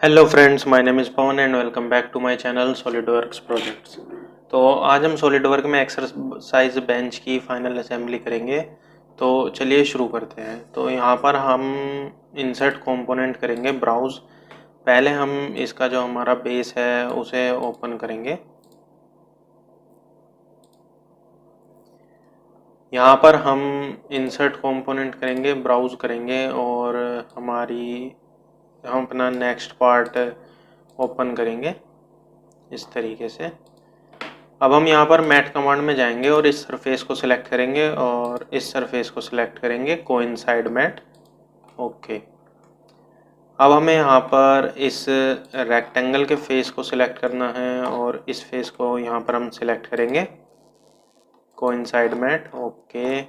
Hello friends, my name is Pawan and welcome back to my channel SolidWorks projects. तो आज हम SolidWork में exercise bench की final assembly करेंगे। तो चलिए शुरू करते हैं। तो यहाँ पर हम इंसर्ट कंपोनेंट करेंगे ब्राउज। पहले हम इसका जो हमारा बेस है उसे ओपन करेंगे। यहाँ पर हम इंसर्ट कंपोनेंट करेंगे, ब्राउज करेंगे और हम अपना नेक्स्ट पार्ट ओपन करेंगे इस तरीके से। अब हम यहाँ पर मैट कमांड में जाएंगे और इस सरफेस को सिलेक्ट करेंगे और इस सरफेस को सिलेक्ट करेंगे कोइंसाइड मैट। ओके। अब हमें यहाँ पर इस रेक्टेंगल के फेस को सिलेक्ट करना है और इस फेस को यहाँ पर हम सिलेक्ट करेंगे कोइंसाइड मैट। ओके।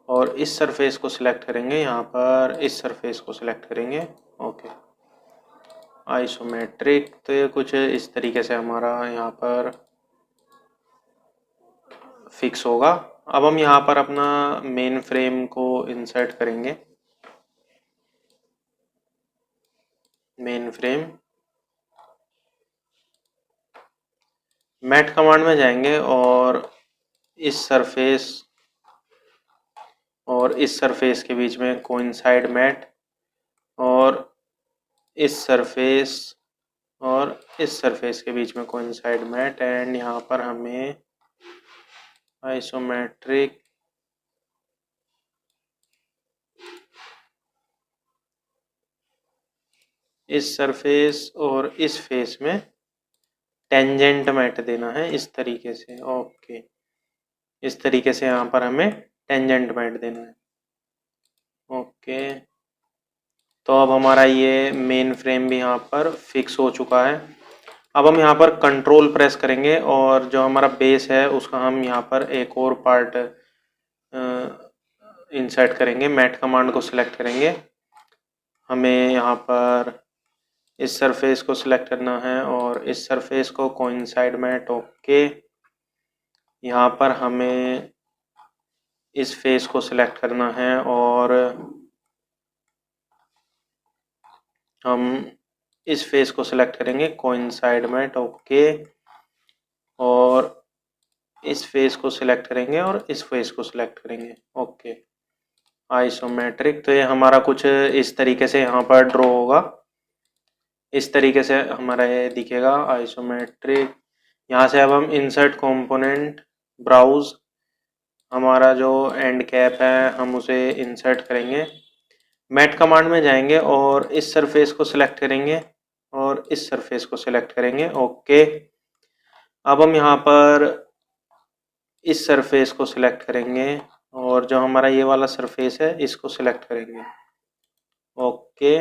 और इस सरफेस को सिलेक्ट करेंगे, यहाँ पर इस सरफेस को सिलेक्ट करेंगे। ओके। आइसोमेट्रिक, तो ये कुछ इस तरीके से हमारा यहाँ पर फिक्स होगा। अब हम यहाँ पर अपना मेन फ्रेम को इंसर्ट करेंगे। मेन फ्रेम मैट कमांड में जाएंगे और इस सरफेस और इस सरफेस के बीच में कोइंसाइड मैट और इस सरफेस और इस सरफेस के बीच में कोइंसाइड मैट एंड यहाँ पर हमें आइसोमेट्रिक इस सरफेस और इस फेस में टेंजेंट मैट देना है इस तरीके से। ओके, इस तरीके से यहाँ पर हमें टेंजेंट मैट देना है। ओके। तो अब हमारा ये मेन फ्रेम भी यहाँ पर फिक्स हो चुका है। अब हम यहाँ पर कंट्रोल प्रेस करेंगे और जो हमारा बेस है उसका हम यहाँ पर एक और पार्ट इंसर्ट करेंगे। मैट कमांड को सिलेक्ट करेंगे। हमें यहाँ पर इस सरफेस को सिलेक्ट करना है और इस सरफेस को कोइंसाइड मैट। ओके। यहाँ पर हमें इस फेस को सिलेक्ट करना है और हम इस फेस को सिलेक्ट करेंगे कोइंसाइड मैट। ओके। और इस फेस को सिलेक्ट करेंगे और इस फेस को सिलेक्ट करेंगे। ओके। आइसोमेट्रिक, तो ये हमारा कुछ इस तरीके से यहाँ पर ड्रॉ होगा। इस तरीके से हमारा ये दिखेगा आइसोमेट्रिक। यहाँ से अब हम इंसर्ट कंपोनेंट ब्राउज, हमारा जो एंड कैप है हम उसे इंसर्ट करेंगे। मैट कमांड में जाएंगे और इस सरफेस को सिलेक्ट करेंगे और इस सरफेस को सिलेक्ट करेंगे। ओके। अब हम यहाँ पर इस सरफेस को सिलेक्ट करेंगे और जो हमारा ये वाला सरफेस है इसको सिलेक्ट करेंगे। ओके।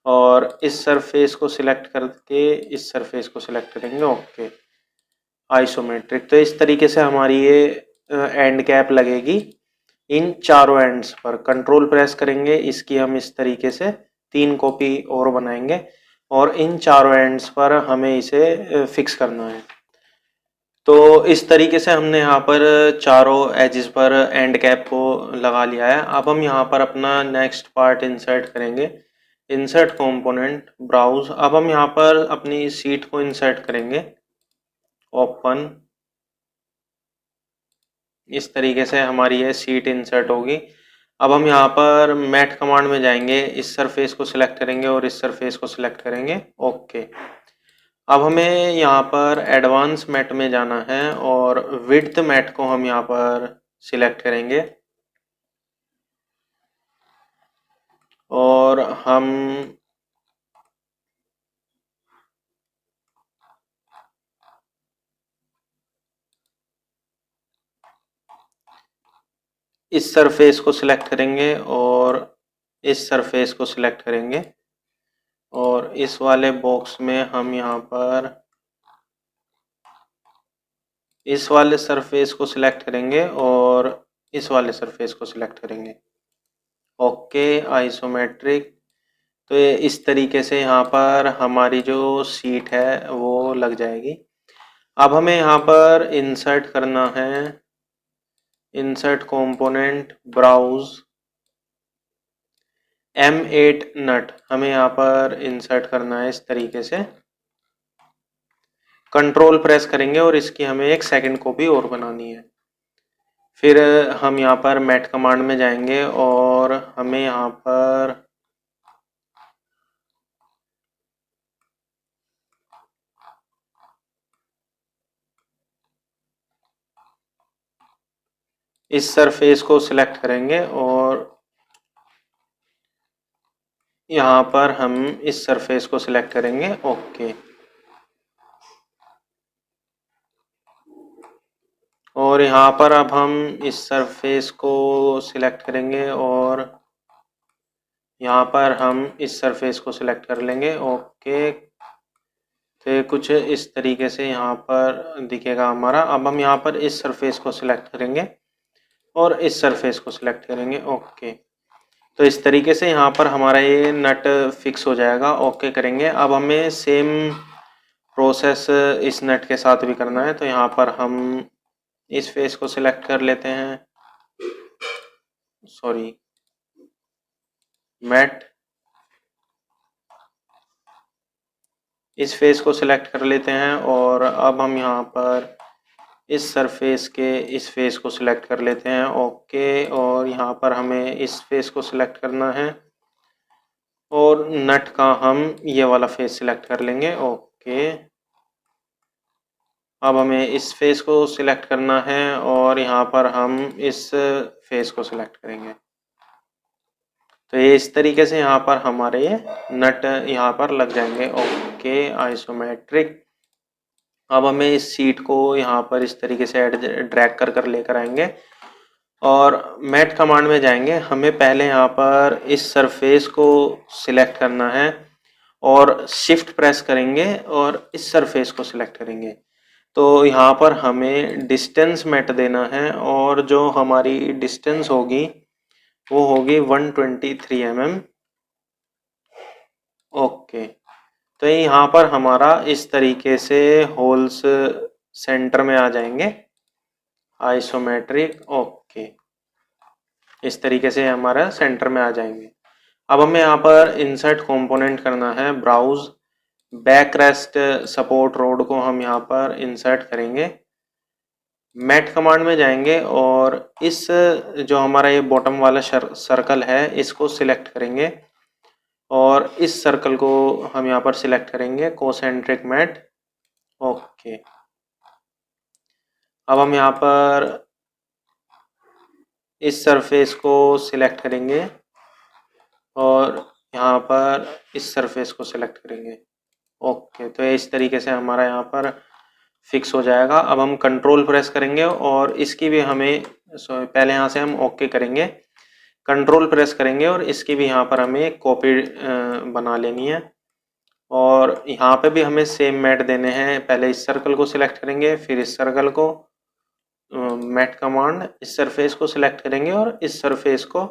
और इस सरफेस को सिलेक्ट करके इस सरफेस को सिलेक्ट करेंगे। ओके। आइसोमेट्रिक, तो इस तरीके से हमारी ये एंड कैप लगेगी इन चारों एंड्स पर। कंट्रोल प्रेस करेंगे, इसकी हम इस तरीके से 3 कॉपी और बनाएंगे और इन चारों एंड्स पर हमें इसे फिक्स करना है। तो इस तरीके से हमने यहाँ पर चारों एजेस पर एंड कैप को लगा लिया है। अब हम यहाँ पर अपना नेक्स्ट पार्ट इंसर्ट करेंगे। Insert component browse. अब हम यहाँ पर अपनी सीट को इंसर्ट करेंगे। ओपन, इस तरीके से हमारी ये सीट इंसर्ट होगी। अब हम यहाँ पर मैट कमांड में जाएंगे, इस सरफेस को सिलेक्ट करेंगे और इस सरफेस को सिलेक्ट करेंगे। ओके। अब हमें यहाँ पर एडवांस मैट में जाना है और विड्थ मैट को हम यहाँ पर सिलेक्ट करेंगे और हम इस सरफेस को सिलेक्ट करेंगे और इस सरफेस को सिलेक्ट करेंगे और इस वाले बॉक्स में हम यहाँ पर इस वाले सरफेस को सिलेक्ट करेंगे और इस वाले सरफेस को सिलेक्ट करेंगे। ओके। आइसोमेट्रिक, तो ये इस तरीके से यहाँ पर हमारी जो सीट है वो लग जाएगी। अब हमें यहाँ पर इंसर्ट करना है इंसर्ट कंपोनेंट ब्राउज। M8 नट हमें यहाँ पर इंसर्ट करना है इस तरीके से। कंट्रोल प्रेस करेंगे और इसकी हमें एक सेकंड कॉपी और बनानी है। फिर हम यहाँ पर मैट कमांड में जाएंगे और हमें यहाँ पर इस सरफेस को सिलेक्ट करेंगे और यहाँ पर हम इस सरफेस को सिलेक्ट करेंगे। ओके, और यहाँ पर अब हम इस सरफेस को सिलेक्ट करेंगे और यहाँ पर हम इस सरफेस को सिलेक्ट कर लेंगे। ओके, तो ये कुछ इस तरीके से यहाँ पर दिखेगा हमारा। अब हम यहाँ पर इस सरफेस को सिलेक्ट करेंगे और इस सरफेस को सिलेक्ट करेंगे। ओके, तो इस तरीके से यहाँ पर हमारा ये नट फिक्स हो जाएगा। ओके करेंगे। अब हमें सेम प्रोसेस इस नट के साथ भी करना है, तो यहाँ पर हम इस फेस को सिलेक्ट कर लेते हैं, सॉरी मैट, इस फेस को सिलेक्ट कर लेते हैं और अब हम यहाँ पर इस सरफेस के इस फेस को सिलेक्ट कर लेते हैं। ओके, और यहाँ पर हमें इस फेस को सिलेक्ट करना है और नट का हम ये वाला फेस सिलेक्ट कर लेंगे। ओके, अब हमें इस फेस को सिलेक्ट करना है और यहाँ पर हम इस फेस को सिलेक्ट करेंगे। तो ये इस तरीके से यहाँ पर हमारे नट यहाँ पर लग जाएंगे। Okay, isometric. अब हमें इस सीट को यहाँ पर इस तरीके से ड्रैग कर लेकर आएंगे और मैट कमांड में जाएंगे। हमें पहले यहाँ पर इस सरफेस को सिलेक्ट करना है और शिफ्ट प्रेस करेंगे और इस सरफेस को सिलेक्ट करेंगे। तो यहाँ पर हमें डिस्टेंस मैट देना है और जो हमारी डिस्टेंस होगी वो होगी 123 mm। ओके, तो यहाँ पर हमारा इस तरीके से होल्स सेंटर में आ जाएंगे, आइसोमेट्रिक। ओके, इस तरीके से हमारा सेंटर में आ जाएंगे। अब हमें यहाँ पर इंसर्ट कंपोनेंट करना है, browse back rest support rod को हम यहाँ पर इंसर्ट करेंगे। मैट कमांड में जाएंगे और इस जो हमारा ये बॉटम वाला सर्कल है इसको सिलेक्ट करेंगे और इस सर्कल को हम यहाँ पर सिलेक्ट करेंगे, कोसेंट्रिक मैट। ओके, अब हम यहाँ पर इस सरफेस को सिलेक्ट करेंगे और यहाँ पर इस सरफेस को सिलेक्ट करेंगे। ओके, तो इस तरीके से हमारा यहाँ पर फिक्स हो जाएगा। अब हम कंट्रोल प्रेस करेंगे और इसकी भी हमें पहले यहाँ से हम ओके करेंगे, कंट्रोल प्रेस करेंगे और इसकी भी यहाँ पर हमें कॉपी बना लेनी है और यहाँ पे भी हमें सेम मैट देने हैं। पहले इस सर्कल को सिलेक्ट करेंगे, फिर इस सर्कल को, मैट कमांड, इस सरफेस को सिलेक्ट करेंगे और इस सरफेस को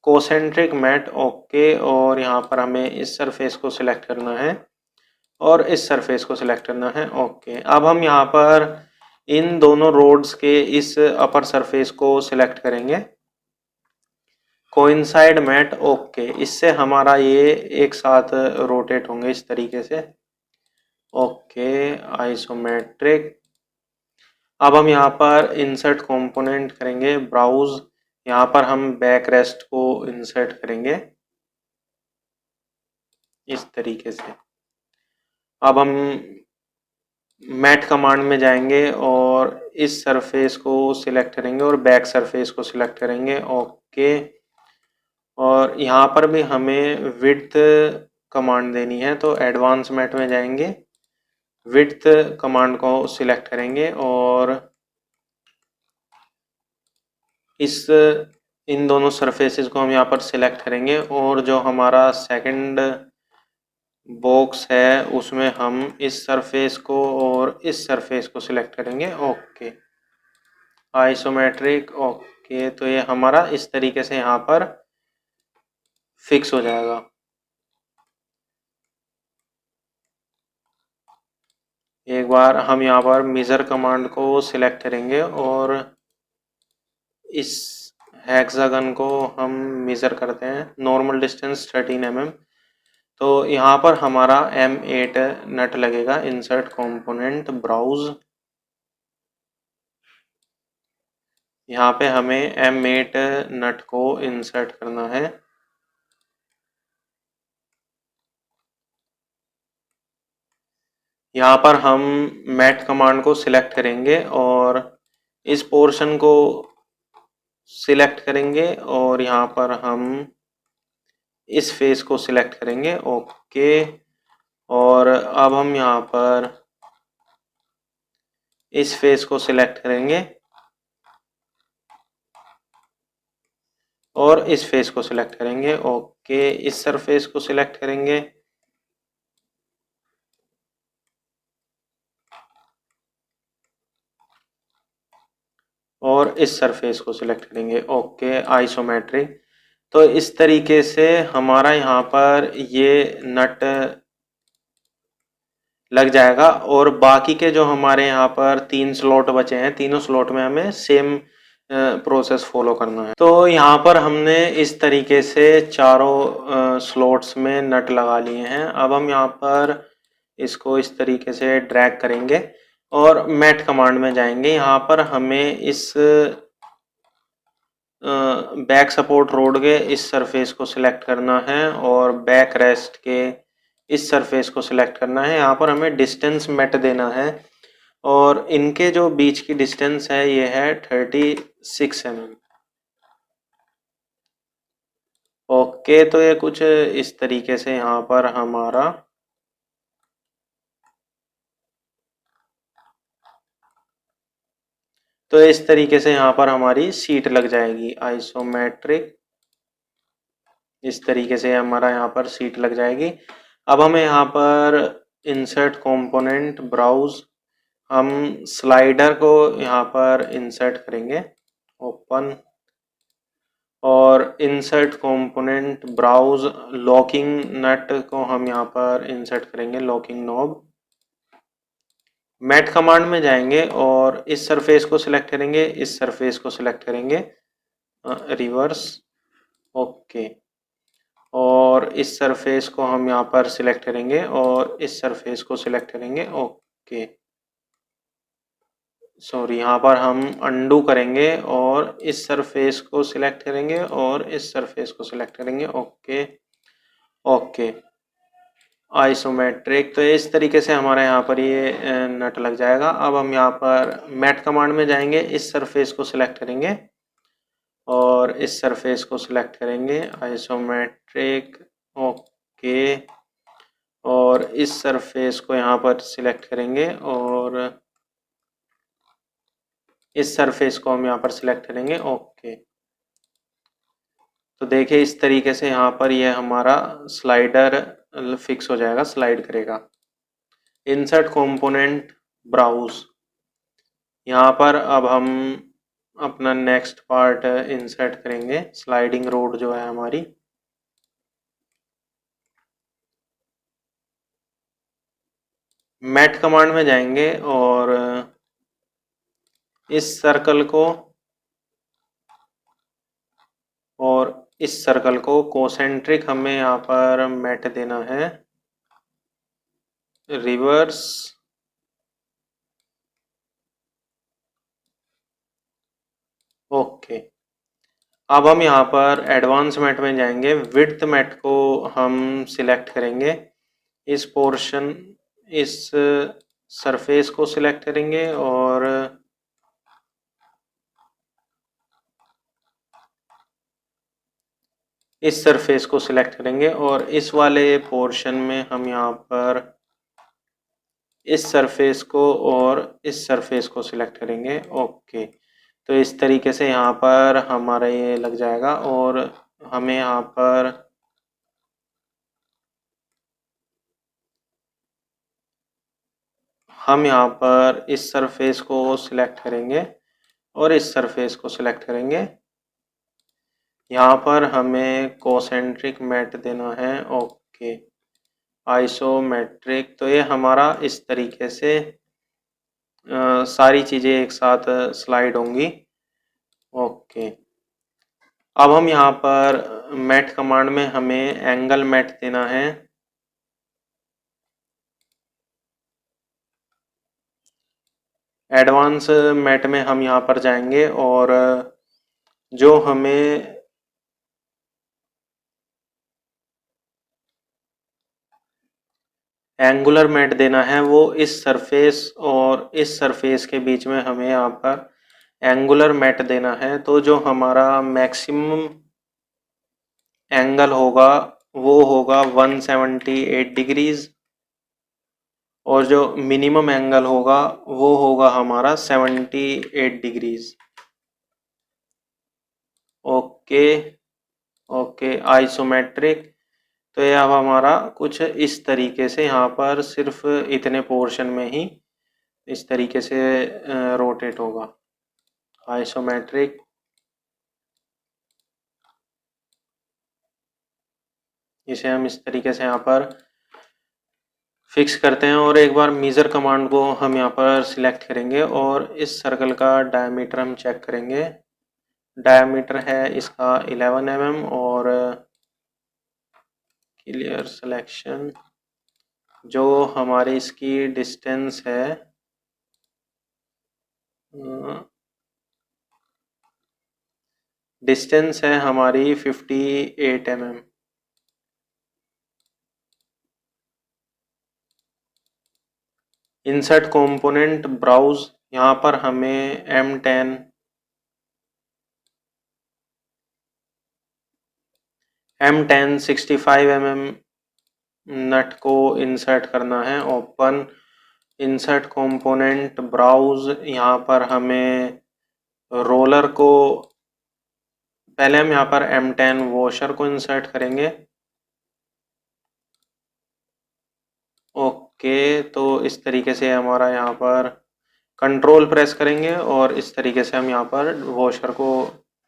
कोसेंट्रिक मैट। ओके, और यहाँ पर हमें इस सरफेस को सिलेक्ट करना है और इस सरफेस को सिलेक्ट करना है। ओके, अब हम यहाँ पर इन दोनों रोड्स के इस अपर सरफेस को सिलेक्ट करेंगे, कोइंसाइड मैट। ओके, इससे हमारा ये एक साथ रोटेट होंगे इस तरीके से। Okay, isometric. अब हम यहाँ पर इंसर्ट कंपोनेंट करेंगे, ब्राउज, यहाँ पर हम बैक रेस्ट को इंसर्ट करेंगे इस तरीके से। अब हम मैट कमांड में जाएंगे और इस सरफेस को सिलेक्ट करेंगे और बैक सरफेस को सिलेक्ट करेंगे। ओके, और यहाँ पर भी हमें विड्थ कमांड देनी है, तो एडवांस मैट में जाएंगे, विड्थ कमांड को सिलेक्ट करेंगे और इस इन दोनों सरफेसेस को हम यहाँ पर सिलेक्ट करेंगे और जो हमारा सेकंड बॉक्स है उसमें हम इस सरफेस को और इस सरफेस को सिलेक्ट करेंगे। Okay, isometric. ओके, तो ये हमारा इस तरीके से यहाँ पर फिक्स हो जाएगा। एक बार हम यहाँ पर मेजर कमांड को सिलेक्ट करेंगे और इस हेक्सागन को हम मेज़र करते हैं, नॉर्मल डिस्टेंस 13 mm। तो यहाँ पर हमारा M8 नट लगेगा। इंसर्ट कंपोनेंट ब्राउज, यहाँ पे हमें M8 नट को इंसर्ट करना है। यहाँ पर हम मैट कमांड को सिलेक्ट करेंगे और इस पोर्शन को सिलेक्ट करेंगे और यहाँ पर हम इस फेस को सिलेक्ट करेंगे। ओके। और अब हम यहाँ पर इस फेस को सिलेक्ट करेंगे और इस फेस को सिलेक्ट करेंगे। ओके, इस सरफेस को सिलेक्ट करेंगे और इस सरफेस को सिलेक्ट करेंगे। Okay, isometric. तो इस तरीके से हमारा यहाँ पर ये नट लग जाएगा और बाकी के जो हमारे यहाँ पर 3 स्लॉट बचे हैं, तीनों स्लॉट में हमें सेम प्रोसेस फॉलो करना है। तो यहाँ पर हमने इस तरीके से चारों स्लॉट्स में नट लगा लिए हैं। अब हम यहाँ पर इसको इस तरीके से ड्रैग करेंगे और मैट कमांड में जाएंगे। यहाँ पर हमें इस बैक सपोर्ट रोड के इस सरफेस को सिलेक्ट करना है और बैक रेस्ट के इस सरफेस को सिलेक्ट करना है। यहाँ पर हमें डिस्टेंस मेट देना है और इनके जो बीच की डिस्टेंस है ये है 36 mm। ओके, तो ये कुछ इस तरीके से यहाँ पर हमारा तो इस तरीके से यहाँ पर हमारी सीट लग जाएगी आइसोमेट्रिक। इस तरीके से हमारा यहाँ पर सीट लग जाएगी। अब हमें यहाँ पर इंसर्ट कंपोनेंट ब्राउज, हम स्लाइडर को यहाँ पर इंसर्ट करेंगे। ओपन और इंसर्ट कंपोनेंट ब्राउज, लॉकिंग नट को हम यहाँ पर इंसर्ट करेंगे, लॉकिंग नॉब। मैट कमांड में जाएंगे और इस सरफेस को सिलेक्ट करेंगे, इस सरफेस को सिलेक्ट करेंगे, रिवर्स। ओके, और इस सरफेस को हम यहाँ पर सिलेक्ट करेंगे और इस सरफेस को सिलेक्ट करेंगे। ओके, सॉरी, यहाँ पर हम अंडू करेंगे और इस सरफेस को सिलेक्ट करेंगे और इस सरफेस को सिलेक्ट करेंगे। Okay okay, isometric. तो इस तरीके से हमारा यहाँ पर ये नट लग जाएगा। अब हम यहाँ पर मैट कमांड में जाएंगे, इस सरफेस को सिलेक्ट करेंगे और इस सरफेस को सिलेक्ट करेंगे, आइसोमेट्रिक। ओके, और इस सरफेस को यहाँ पर सिलेक्ट करेंगे और इस सरफेस को हम यहाँ पर सिलेक्ट करेंगे। ओके, तो देखिए इस तरीके से यहाँ पर यह हमारा स्लाइडर फिक्स हो जाएगा, स्लाइड करेगा। इंसर्ट कंपोनेंट ब्राउज, यहाँ पर अब हम अपना नेक्स्ट पार्ट इंसर्ट करेंगे, स्लाइडिंग रोड जो है हमारी। मैट कमांड में जाएंगे और इस सर्कल को और इस सर्कल को कोसेंट्रिक हमें यहाँ पर मैट देना है, रिवर्स। ओके, अब हम यहाँ पर एडवांस मैट में जाएंगे, विड्थ मैट को हम सिलेक्ट करेंगे, इस पोर्शन, इस सरफेस को सिलेक्ट करेंगे और इस सरफेस को सिलेक्ट करेंगे और इस वाले पोर्शन में हम यहाँ पर इस सरफेस को और इस सरफेस को सिलेक्ट करेंगे। ओके, तो इस तरीके से यहाँ पर हमारा ये लग जाएगा और हमें यहाँ पर इस सरफेस को सिलेक्ट करेंगे और इस सरफेस को सिलेक्ट करेंगे। यहाँ पर हमें कोसेंट्रिक मैट देना है। Okay, isometric. तो ये हमारा इस तरीके से सारी चीज़ें एक साथ स्लाइड होंगी। ओके, अब हम यहाँ पर मैट कमांड में हमें एंगल मैट देना है। एडवांस मैट में हम यहाँ पर जाएंगे और जो हमें एंगुलर मैट देना है वो इस सरफेस और इस सरफेस के बीच में हमें यहाँ पर एंगुलर मैट देना है। तो जो हमारा मैक्सिमम एंगल होगा वो होगा 178 डिग्रीज और जो मिनिमम एंगल होगा वो होगा हमारा 78 डिग्रीज। Okay okay isometric. तो ये अब हमारा कुछ इस तरीके से यहाँ पर सिर्फ इतने पोर्शन में ही इस तरीके से रोटेट होगा आइसोमेट्रिक। इसे हम इस तरीके से यहाँ पर फिक्स करते हैं और एक बार मेजर कमांड को हम यहाँ पर सिलेक्ट करेंगे और इस सर्कल का डायमीटर हम चेक करेंगे। डायमीटर है इसका 11 mm और क्लियर सिलेक्शन जो हमारी इसकी डिस्टेंस है डिस्टेंस है हमारी 58 mm। इंसर्ट कंपोनेंट ब्राउज यहाँ पर हमें M10 65 mm नट को इंसर्ट करना है। ओपन इंसर्ट कंपोनेंट ब्राउज यहाँ पर हमें रोलर को पहले हम यहाँ पर M10 वॉशर को इंसर्ट करेंगे। ओके तो इस तरीके से हमारा यहाँ पर कंट्रोल प्रेस करेंगे और इस तरीके से हम यहाँ पर वॉशर को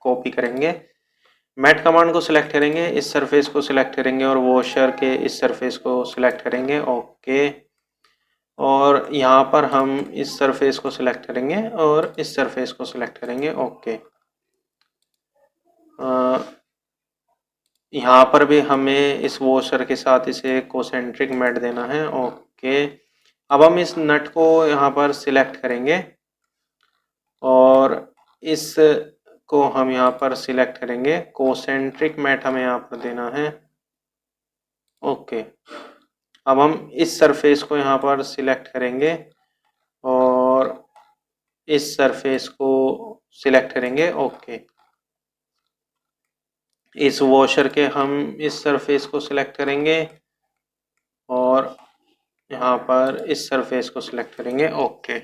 कॉपी करेंगे। मैट कमांड को सिलेक्ट करेंगे, इस सरफेस को सिलेक्ट करेंगे और वॉशर के इस सरफेस को सिलेक्ट करेंगे। ओके और यहाँ पर हम इस सरफेस को सिलेक्ट करेंगे और इस सरफेस को सिलेक्ट करेंगे। ओके यहाँ पर भी हमें इस वॉशर के साथ इसे कोसेंट्रिक मैट देना है। ओके अब हम इस नट को यहाँ पर सिलेक्ट करेंगे और इस को हम यहाँ पर सिलेक्ट करेंगे। कोसेंट्रिक मैट हमें यहाँ पर देना है। ओके अब हम इस सरफेस को यहाँ पर सिलेक्ट करेंगे और इस सरफेस को सिलेक्ट करेंगे। ओके इस वॉशर के हम इस सरफेस को सिलेक्ट करेंगे और यहाँ पर इस सरफेस को सिलेक्ट करेंगे। ओके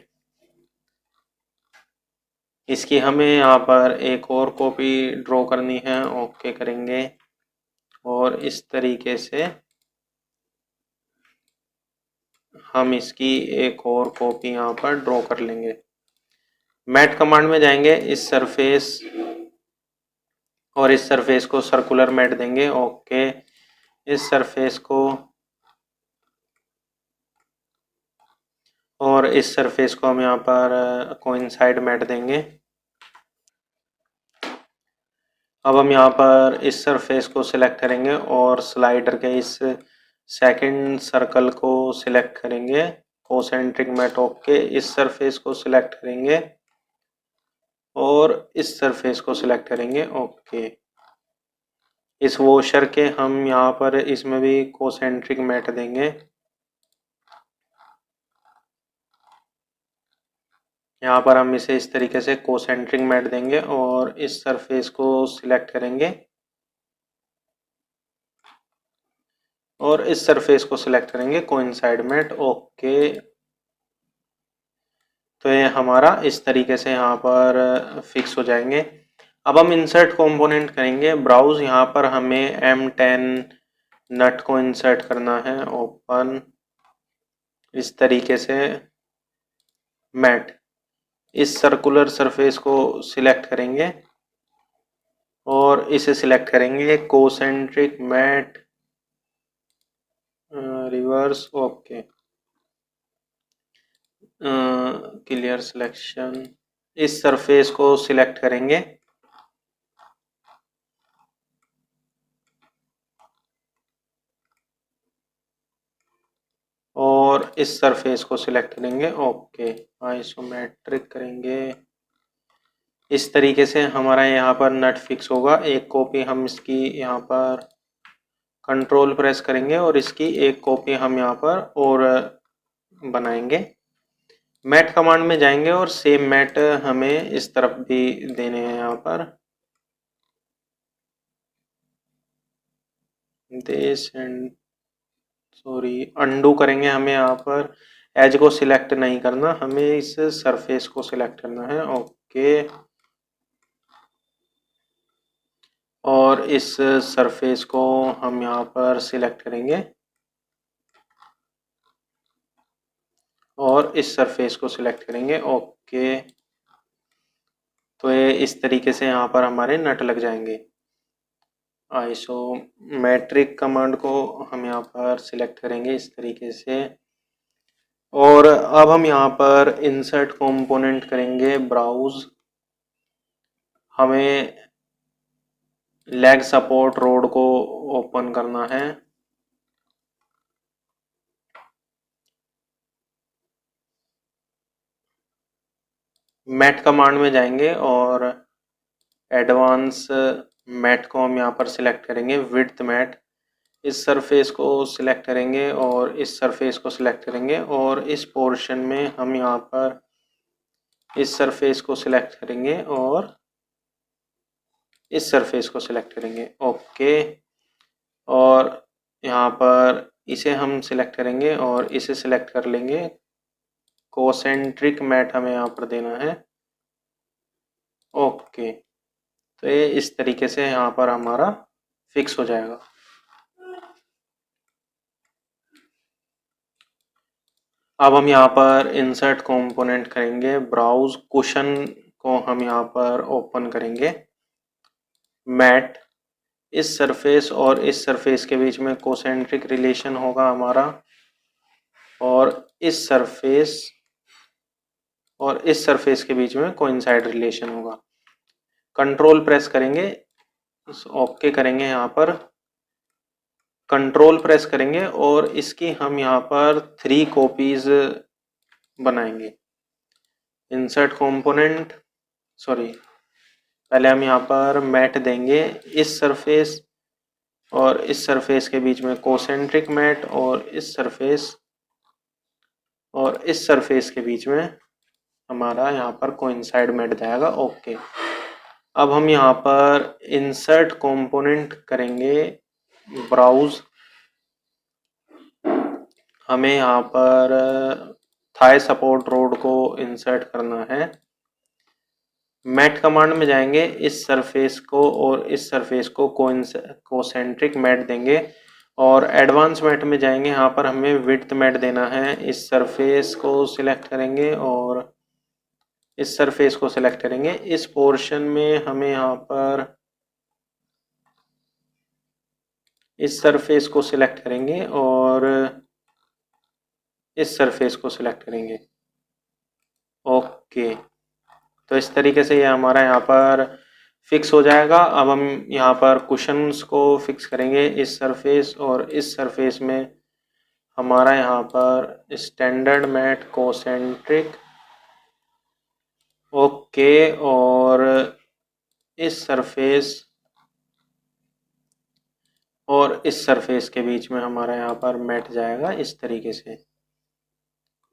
इसकी हमें यहाँ पर एक और कॉपी ड्रॉ करनी है। ओके करेंगे और इस तरीके से हम इसकी एक और कॉपी यहाँ पर ड्रॉ कर लेंगे। मैट कमांड में जाएंगे, इस सरफेस और इस सरफेस को सर्कुलर मैट देंगे। ओके इस सरफेस को और इस सरफेस को हम यहाँ पर कोइंसाइड मैट देंगे। अब हम यहाँ पर इस सरफेस को सिलेक्ट करेंगे और स्लाइडर के इस सेकंड सर्कल को सिलेक्ट करेंगे कोसेंट्रिक मैट। ओके इस सरफेस को सिलेक्ट करेंगे और इस सरफेस को सिलेक्ट करेंगे। ओके इस वॉशर के हम यहाँ पर इसमें भी कोसेंट्रिक मैट देंगे। यहाँ पर हम इसे इस तरीके से कोसेंट्रिक मैट देंगे और इस सरफेस को सिलेक्ट करेंगे और इस सरफेस को सिलेक्ट करेंगे कोइंसाइड मैट। ओके तो ये हमारा इस तरीके से यहाँ पर फिक्स हो जाएंगे। अब हम इंसर्ट कंपोनेंट करेंगे ब्राउज। यहाँ पर हमें M10 नट को इंसर्ट करना है। ओपन इस तरीके से मैट इस सर्कुलर सरफेस को सिलेक्ट करेंगे और इसे सिलेक्ट करेंगे concentric mate reverse. Okay clear selection इस सरफेस को सिलेक्ट करेंगे और इस सरफेस को सिलेक्ट करेंगे। ओके, आइसोमेट्रिक करेंगे। इस तरीके से हमारा यहाँ पर नट फिक्स होगा। एक कॉपी हम इसकी यहाँ पर कंट्रोल प्रेस करेंगे और इसकी एक कॉपी हम यहाँ पर और बनाएंगे। मैट कमांड में जाएंगे और सेम मैट हमें इस तरफ भी देने हैं। यहाँ पर दिस एंड सॉरी अंडू करेंगे। हमें यहाँ पर एज को सिलेक्ट नहीं करना, हमें इस सरफेस को सिलेक्ट करना है। ओके, और इस सरफेस को हम यहाँ पर सिलेक्ट करेंगे और इस सरफेस को सिलेक्ट करेंगे। ओके, तो ये इस तरीके से यहाँ पर हमारे नट लग जाएंगे। आइसोमेट्रिक कमांड को हम यहाँ पर सिलेक्ट करेंगे इस तरीके से। और अब हम यहाँ पर इंसर्ट कंपोनेंट करेंगे ब्राउज। हमें लेग सपोर्ट रोड को ओपन करना है। मैट कमांड में जाएंगे और एडवांस मैट को हम यहाँ पर सिलेक्ट करेंगे, विड्थ मैट। इस सरफेस को सिलेक्ट करेंगे और इस सरफेस को सिलेक्ट करेंगे और इस पोर्शन में हम यहाँ पर इस सरफेस को सिलेक्ट करेंगे और इस सरफेस को सिलेक्ट करेंगे। ओके, और यहाँ पर इसे हम सिलेक्ट करेंगे और इसे सिलेक्ट कर लेंगे। कोसेंट्रिक मैट हमें यहाँ पर देना है। ओके, तो ये इस तरीके से यहाँ पर हमारा फिक्स हो जाएगा। अब हम यहाँ पर इंसर्ट कंपोनेंट करेंगे ब्राउज। कुशन को हम यहाँ पर ओपन करेंगे। मैट, इस सरफेस और इस सरफेस के बीच में कोसेंट्रिक रिलेशन होगा हमारा, और इस सरफेस और इस सरफेस के बीच में कोइंसाइड रिलेशन होगा। कंट्रोल प्रेस करेंगे, ओके करेंगे, यहाँ पर कंट्रोल प्रेस करेंगे और इसकी हम यहाँ पर 3 कॉपीज बनाएंगे। इंसर्ट कंपोनेंट, सॉरी, पहले हम यहाँ पर मैट देंगे इस सरफेस और इस सरफेस के बीच में कोसेंट्रिक मैट, और इस सरफेस और इस सरफेस के बीच में हमारा यहाँ पर कोइंसाइड मैट जाएगा। ओके, अब हम यहाँ पर इंसर्ट कंपोनेंट करेंगे ब्राउज। हमें यहाँ पर थाई सपोर्ट रोड को इंसर्ट करना है। मैट कमांड में जाएंगे, इस सरफेस को और इस सरफेस को कोसेंट्रिक मैट देंगे और एडवांस मैट में जाएंगे। यहाँ पर हमें विड्थ मैट देना है। इस सरफेस को सिलेक्ट करेंगे और इस सरफेस को सिलेक्ट करेंगे। इस पोर्शन में हमें यहाँ पर इस सरफेस को सिलेक्ट करेंगे और इस सरफेस को सिलेक्ट करेंगे। ओके, तो इस तरीके से ये हमारा यहाँ पर फिक्स हो जाएगा। अब हम यहाँ पर कुशन्स को फिक्स करेंगे, इस सरफेस और इस सरफेस में हमारा यहाँ पर स्टैंडर्ड मैट कोसेंट्रिक। ओके, और इस सरफेस और इस सरफेस के बीच में हमारा यहाँ पर मैट जाएगा इस तरीके से।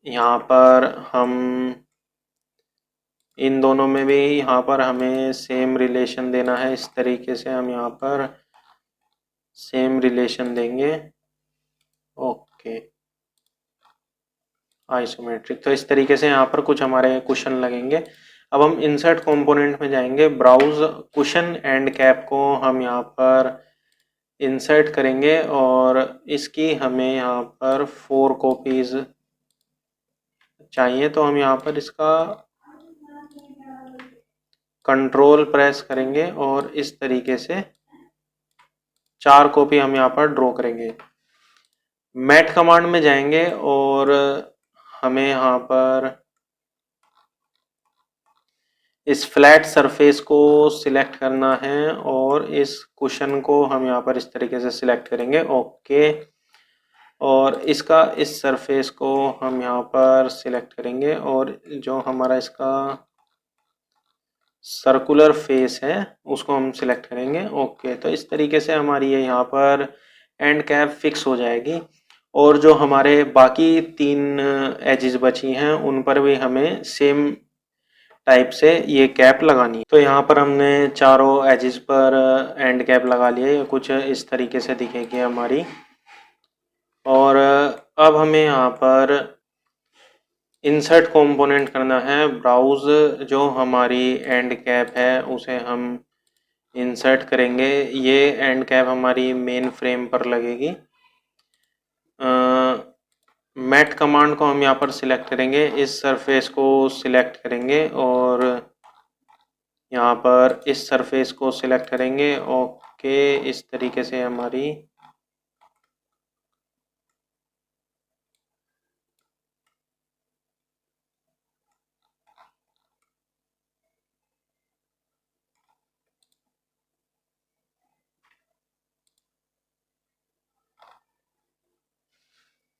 यहाँ पर हम इन दोनों में भी यहाँ पर हमें सेम रिलेशन देना है। इस तरीके से हम यहाँ पर सेम रिलेशन देंगे। ओके, आइसोमेट्रिक, तो इस तरीके से यहाँ पर कुछ हमारे कुशन लगेंगे। अब हम इंसर्ट कंपोनेंट में जाएंगे, ब्राउज कुशन एंड कैप को हम यहाँ पर इंसर्ट करेंगे और इसकी हमें यहाँ पर 4 कॉपीज चाहिए। तो हम यहाँ पर इसका कंट्रोल प्रेस करेंगे और इस तरीके से 4 कॉपी हम यहाँ पर ड्रॉ करेंगे। मैट कमांड में जाएंगे और हमें यहाँ पर इस फ्लैट सरफेस को सिलेक्ट करना है और इस कुशन को हम यहाँ पर इस तरीके से सिलेक्ट करेंगे। ओके, और इसका इस सरफेस को हम यहाँ पर सिलेक्ट करेंगे और जो हमारा इसका सर्कुलर फेस है उसको हम सिलेक्ट करेंगे। ओके, तो इस तरीके से हमारी ये यहाँ पर एंड कैप फिक्स हो जाएगी और जो हमारे बाकी 3 एजेस बची हैं उन पर भी हमें सेम टाइप से ये कैप लगानी है। तो यहाँ पर हमने चारों एजेस पर एंड कैप लगा लिए, ये कुछ इस तरीके से दिखेगी हमारी। और अब हमें यहाँ पर इंसर्ट कंपोनेंट करना है। ब्राउज जो हमारी एंड कैप है उसे हम इंसर्ट करेंगे। ये एंड कैप हमारी मेन फ्रेम पर लगेगी। मैट कमांड को हम यहाँ पर सिलेक्ट करेंगे, इस सरफेस को सिलेक्ट करेंगे और यहाँ पर इस सरफेस को सिलेक्ट करेंगे। ओके, इस तरीके से हमारी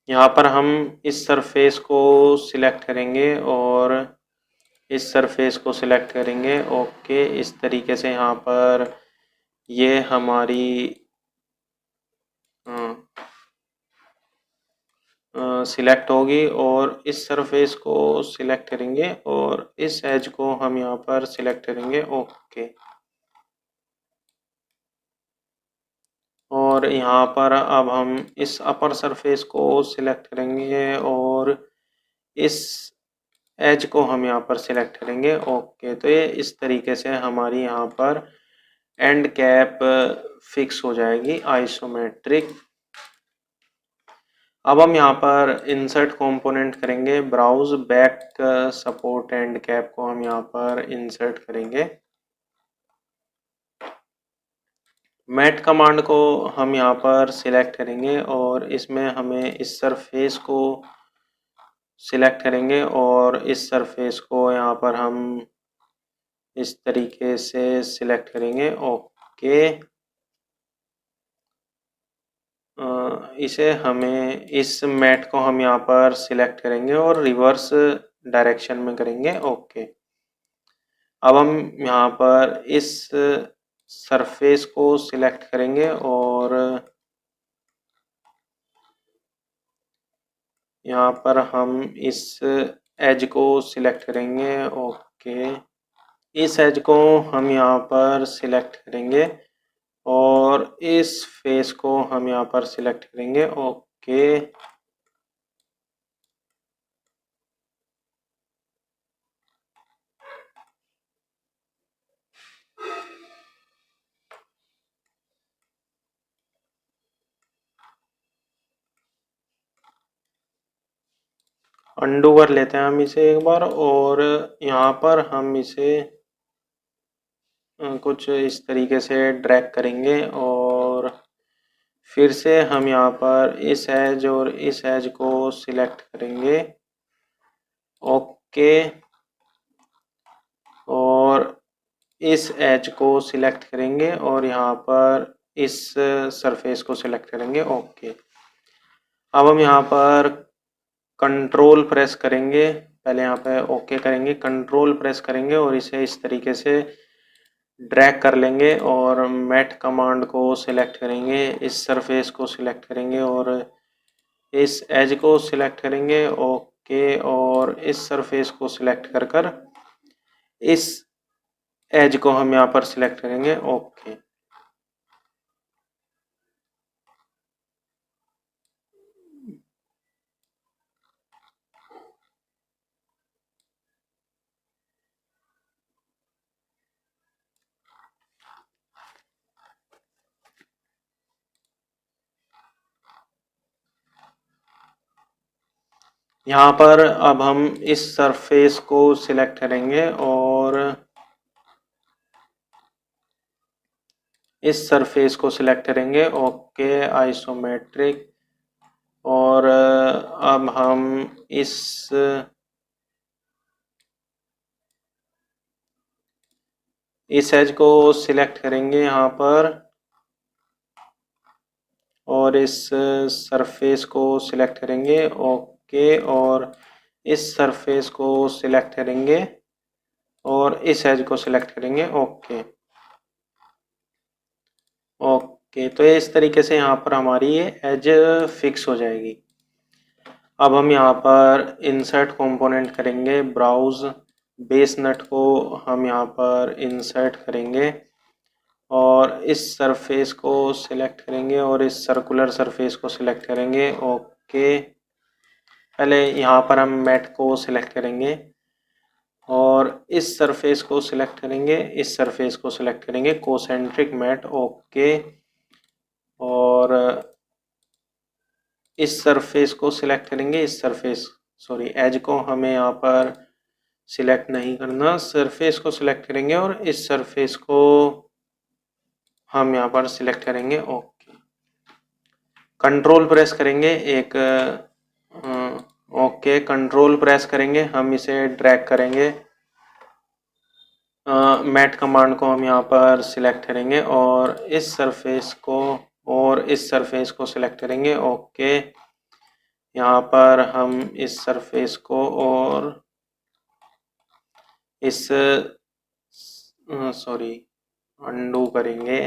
यहाँ पर हम इस सरफेस को सिलेक्ट करेंगे और इस सरफेस को सिलेक्ट करेंगे। ओके, इस तरीके से यहाँ पर ये हमारी सिलेक्ट होगी और इस सरफेस को सिलेक्ट करेंगे और इस एज को हम यहाँ पर सिलेक्ट करेंगे। ओके, और यहाँ पर अब हम इस अपर सरफेस को सिलेक्ट करेंगे और इस एज को हम यहाँ पर सिलेक्ट करेंगे। ओके, तो ये इस तरीके से हमारी यहाँ पर एंड कैप फिक्स हो जाएगी आइसोमेट्रिक। अब हम यहाँ पर इंसर्ट कंपोनेंट करेंगे। Browse back support end cap को हम यहाँ पर इंसर्ट करेंगे। मैट कमांड को हम यहाँ पर सिलेक्ट करेंगे और इसमें हमें इस सरफेस को सिलेक्ट करेंगे और इस सरफेस को यहाँ पर हम इस तरीके से सिलेक्ट करेंगे। ओके, इसे हमें इस मैट को हम यहाँ पर सिलेक्ट करेंगे और रिवर्स डायरेक्शन में करेंगे। ओके, अब हम यहाँ पर इस सरफेस को सिलेक्ट करेंगे और यहाँ पर हम इस एज को सिलेक्ट करेंगे। ओके, इस एज को हम यहाँ पर सिलेक्ट करेंगे और इस फेस को हम यहाँ पर सिलेक्ट करेंगे। ओके, अंडू कर लेते हैं हम इसे एक बार और यहाँ पर हम इसे कुछ इस तरीके से ड्रैग करेंगे और फिर से हम यहाँ पर इस एज और इस एज को सिलेक्ट करेंगे। ओके, और इस एज को सिलेक्ट करेंगे और यहाँ पर इस सरफेस को सिलेक्ट करेंगे। ओके, अब हम यहाँ पर कंट्रोल प्रेस करेंगे। पहले यहाँ पे ओके करेंगे, कंट्रोल प्रेस करेंगे और इसे इस तरीके से ड्रैग कर लेंगे और मैट कमांड को सिलेक्ट करेंगे, इस सरफेस को सिलेक्ट करेंगे और इस एज को सिलेक्ट करेंगे। ओके, और इस सरफेस को सिलेक्ट कर कर इस एज को हम यहाँ पर सिलेक्ट करेंगे। ओके, यहाँ पर अब हम इस सरफेस को सिलेक्ट करेंगे और इस सरफेस को सिलेक्ट करेंगे। ओके, आइसोमेट्रिक, और अब हम इस एज को सिलेक्ट करेंगे यहाँ पर और इस सरफेस को सिलेक्ट करेंगे, ओके, और इस सरफेस को सिलेक्ट करेंगे और इस एज को सिलेक्ट करेंगे, ओके। ओके, तो इस तरीके से यहाँ पर हमारी ये एज फिक्स हो जाएगी। अब हम यहाँ पर इंसर्ट कंपोनेंट करेंगे, ब्राउज बेस नट को हम यहाँ पर इंसर्ट करेंगे और इस सरफेस को सिलेक्ट करेंगे और इस सर्कुलर सरफेस को सिलेक्ट करेंगे, ओके। पहले यहाँ पर हम मैट को सिलेक्ट करेंगे और इस सरफेस को सिलेक्ट करेंगे, इस सरफेस को सिलेक्ट करेंगे, कोसेंट्रिक मैट, ओके। और इस सरफेस को सिलेक्ट करेंगे, इस सरफेस सॉरी एज को हमें यहाँ पर सिलेक्ट नहीं करना, सरफेस को सिलेक्ट करेंगे और इस सरफेस को हम यहाँ पर सिलेक्ट करेंगे, ओके। कंट्रोल प्रेस करेंगे, एक ओके, कंट्रोल प्रेस करेंगे, हम इसे ड्रैग करेंगे, मैट कमांड को हम यहाँ पर सिलेक्ट करेंगे और इस सरफेस को सिलेक्ट करेंगे, ओके। यहाँ पर हम इस सरफेस को और इस सॉरी अंडू करेंगे,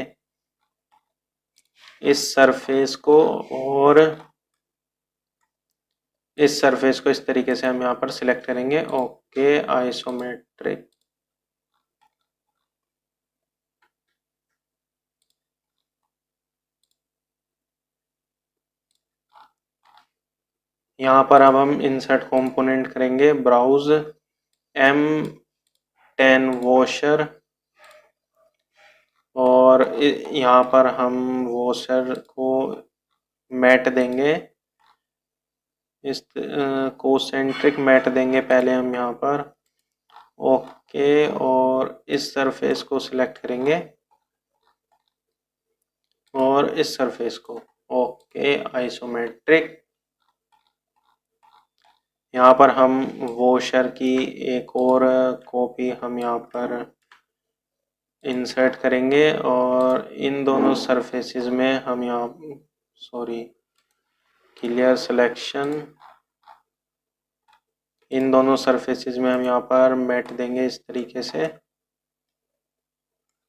इस सरफेस को और इस सरफेस को इस तरीके से हम यहाँ पर सिलेक्ट करेंगे, ओके। आइसोमेट्रिक, यहाँ पर अब हम इंसर्ट कंपोनेंट करेंगे, ब्राउज M10 वॉशर और यहाँ पर हम वॉशर को मैट देंगे, इस कोसेंट्रिक मैट देंगे पहले हम यहाँ पर, ओके। और इस सरफेस को सिलेक्ट करेंगे और इस सरफेस को, ओके। आइसोमेट्रिक, यहाँ पर हम वॉशर की एक और कॉपी हम यहाँ पर इंसर्ट करेंगे और इन दोनों सरफेसेस में हम यहाँ क्लियर सिलेक्शन, इन दोनों सरफेसेस में हम यहाँ पर मैट देंगे इस तरीके से,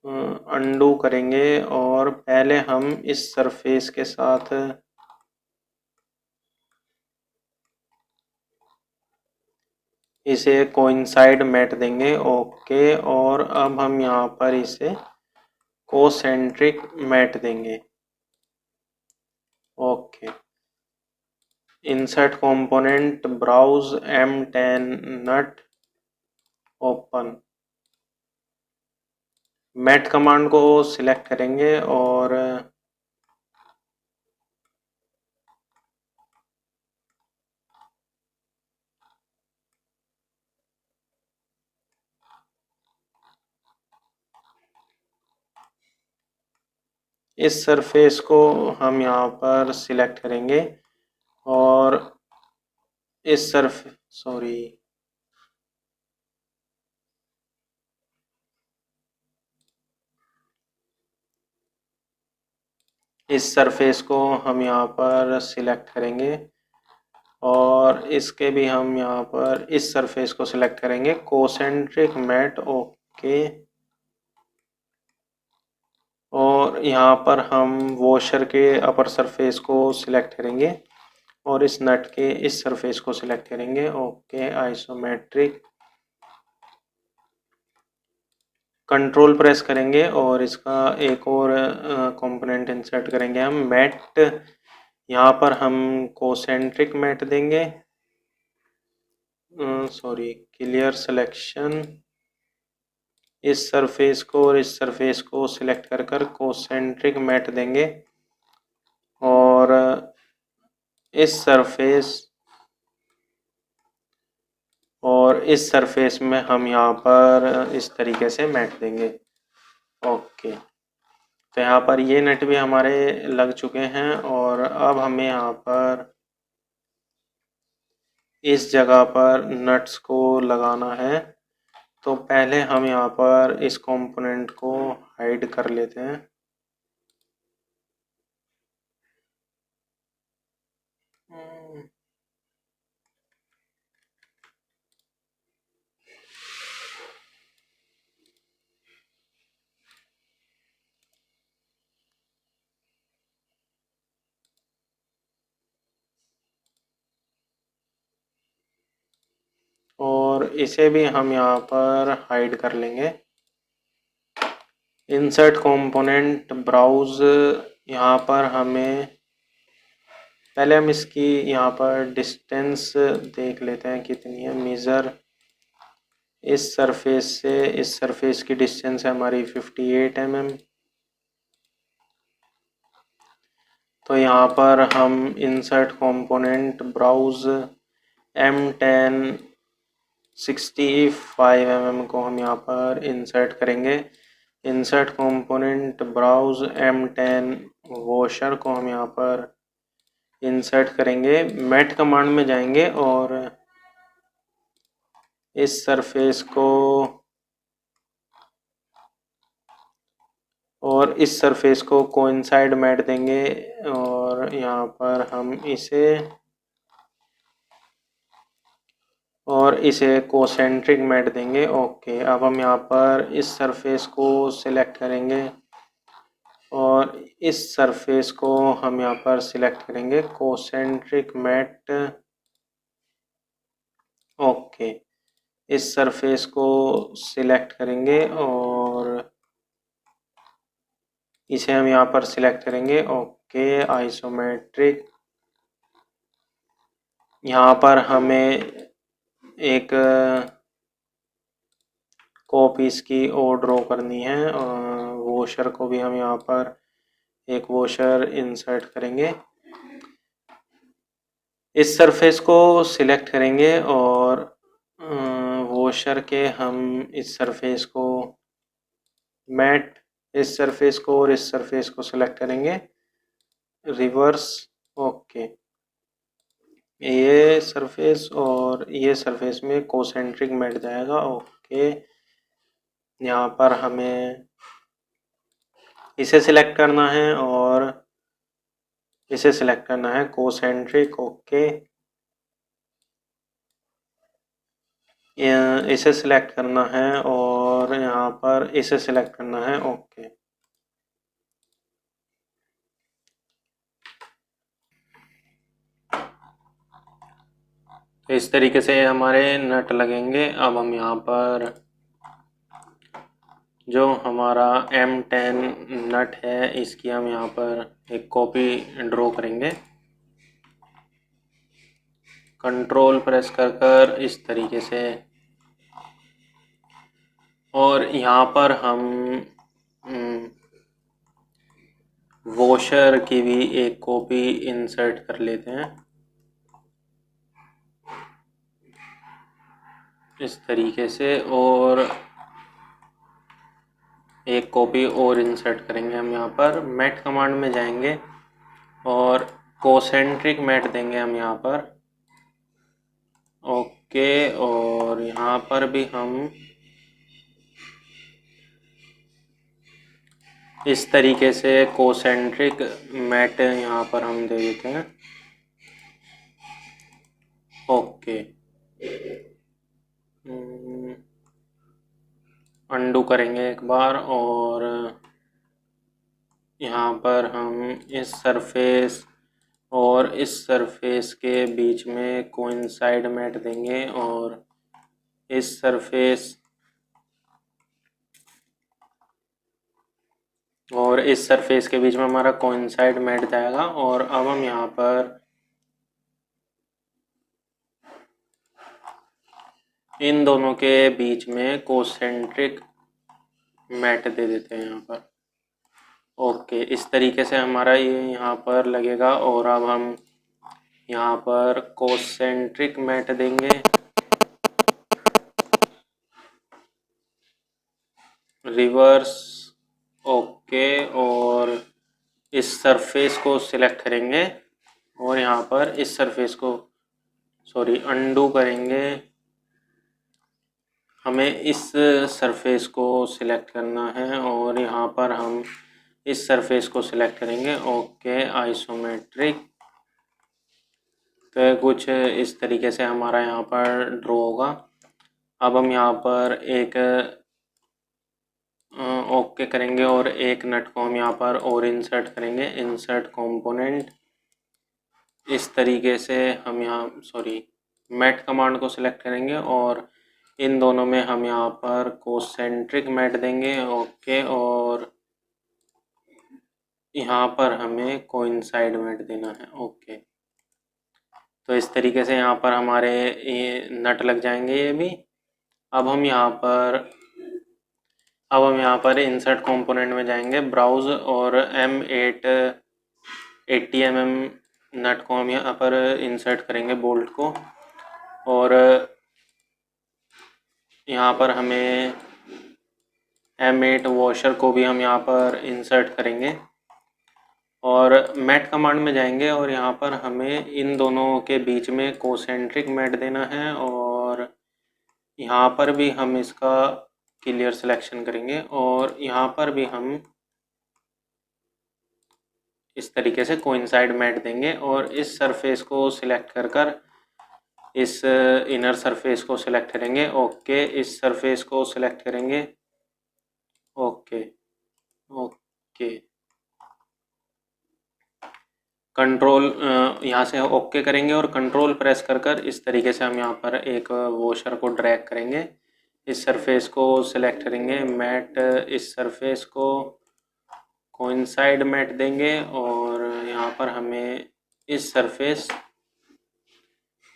अंडू करेंगे और पहले हम इस सरफेस के साथ इसे कोइंसाइड मैट देंगे, ओके। और अब हम यहाँ पर इसे कोसेंट्रिक मैट देंगे, okay. Insert component, browse M10 nut, open, mate command को सिलेक्ट करेंगे और इस सरफेस को हम यहाँ पर सिलेक्ट करेंगे और इस इस सरफेस को हम यहाँ पर सिलेक्ट करेंगे और इसके भी हम यहाँ पर इस सरफेस को सिलेक्ट करेंगे, कोसेंट्रिक मैट, ओके। और यहाँ पर हम वॉशर के अपर सरफेस को सिलेक्ट करेंगे और इस नट के इस सरफेस को सिलेक्ट करेंगे, ओके। आइसोमेट्रिक, कंट्रोल प्रेस करेंगे और इसका एक और कंपोनेंट इंसर्ट करेंगे हम, मैट। यहाँ पर हम कोसेंट्रिक मैट देंगे, क्लियर सिलेक्शन, इस सरफेस को और इस सरफेस को सिलेक्ट कर कोसेंट्रिक मैट देंगे और इस सरफेस और इस सरफेस में हम यहाँ पर इस तरीके से मैट देंगे, ओके। तो यहाँ पर ये नट भी हमारे लग चुके हैं और अब हमें यहाँ पर इस जगह पर नट्स को लगाना है। तो पहले हम यहाँ पर इस कंपोनेंट को हाइड कर लेते हैं, और इसे भी हम यहाँ पर हाइड कर लेंगे। इंसर्ट कंपोनेंट ब्राउज, यहाँ पर हमें पहले हम इसकी यहाँ पर डिस्टेंस देख लेते हैं कितनी है। मेजर इस सरफेस से इस सरफेस की डिस्टेंस है हमारी 58 mm। तो यहाँ पर हम insert component browse M10 65 mm को हम यहाँ पर इंसर्ट करेंगे। Insert component browse M10 washer को हम यहाँ पर इंसर्ट करेंगे। मैट कमांड में जाएंगे और इस सरफेस को कोइंसाइड मैट देंगे और यहाँ पर हम इसे कोसेंट्रिक मैट देंगे। ओके, अब हम यहाँ पर इस सरफेस को सिलेक्ट करेंगे और इस सरफेस को हम यहाँ पर सिलेक्ट करेंगे कोसेंट्रिक मैट। ओके, इस सरफेस को सिलेक्ट करेंगे और इसे हम यहाँ पर सिलेक्ट करेंगे। Okay, isometric. यहाँ पर हमें एक कॉपी इसकी और ड्रॉ करनी है। वॉशर को भी हम यहाँ पर एक वॉशर इंसर्ट करेंगे। इस सरफेस को सिलेक्ट करेंगे और वॉशर के हम इस सरफेस को मैट, इस सरफेस को और इस सरफेस को सिलेक्ट करेंगे रिवर्स। ओके, ये सरफेस और ये सरफेस में कोसेंट्रिक मैट जाएगा। ओके, यहाँ पर हमें इसे सिलेक्ट करना है और इसे सिलेक्ट करना है कोसेंट्रिक। ओके, इसे सिलेक्ट करना है और यहाँ पर इसे सिलेक्ट करना है। ओके, तो इस तरीके से हमारे नट लगेंगे। अब हम यहाँ पर जो हमारा M10 नट है इसकी हम यहाँ पर एक कॉपी ड्रॉ करेंगे। कंट्रोल प्रेस कर इस तरीके से, और यहाँ पर हम वॉशर की भी एक कॉपी इंसर्ट कर लेते हैं इस तरीके से, और एक कॉपी और इंसर्ट करेंगे। हम यहाँ पर मैट कमांड में जाएंगे और कोसेंट्रिक मैट देंगे हम यहाँ पर। ओके, और यहाँ पर भी हम इस तरीके से कोसेंट्रिक मैट यहाँ पर हम दे देते हैं। ओके, अंडू करेंगे एक बार और यहाँ पर हम इस सरफेस और इस सरफेस के बीच में कोइंसाइड मैट देंगे और इस सरफेस और इस सरफेस के बीच में हमारा कोइंसाइड मैट जाएगा। और अब हम यहाँ पर इन दोनों के बीच में कोसेंट्रिक मैट दे देते हैं यहाँ पर। ओके, इस तरीके से हमारा ये यहाँ पर लगेगा। और अब हम यहाँ पर कोसेंट्रिक मैट देंगे, रिवर्स। ओके, और इस सरफेस को सिलेक्ट करेंगे और यहाँ पर इस सरफेस को अंडू करेंगे। हमें इस सरफेस को सिलेक्ट करना है और यहाँ पर हम इस सरफेस को सिलेक्ट करेंगे। Okay, isometric. तो कुछ इस तरीके से हमारा यहाँ पर ड्रॉ होगा। अब हम यहाँ पर एक ओके करेंगे और एक नट को हम यहाँ पर और इंसर्ट करेंगे। इंसर्ट कंपोनेंट, इस तरीके से हम यहाँ मैट कमांड को सिलेक्ट करेंगे और इन दोनों में हम यहाँ पर कोसेंट्रिक मैट देंगे। ओके, और यहाँ पर हमें कोइंसाइड मैट देना है। ओके, तो इस तरीके से यहाँ पर हमारे ये नट लग जाएंगे ये भी। अब हम यहाँ पर इंसर्ट कंपोनेंट में जाएंगे, ब्राउज, और M8 80 mm नट को हम यहाँ पर इंसर्ट करेंगे, बोल्ट को। और यहाँ पर हमें M8 वॉशर को भी हम यहाँ पर इंसर्ट करेंगे और मैट कमांड में जाएंगे और यहाँ पर हमें इन दोनों के बीच में कोसेंट्रिक मैट देना है और यहाँ पर भी हम इसका क्लियर सिलेक्शन करेंगे और यहाँ पर भी हम इस तरीके से कोइंसाइड मैट देंगे और इस सरफेस को सिलेक्ट कर इस इनर सरफेस को सिलेक्ट करेंगे। ओके, इस सरफेस को सिलेक्ट करेंगे। ओके ओके, कंट्रोल यहाँ से ओके करेंगे और कंट्रोल प्रेस कर इस तरीके से हम यहाँ पर एक वॉशर को ड्रैग करेंगे। इस सरफेस को सिलेक्ट करेंगे, मैट, इस सरफेस को कोइंसाइड मैट देंगे और यहाँ पर हमें इस सरफेस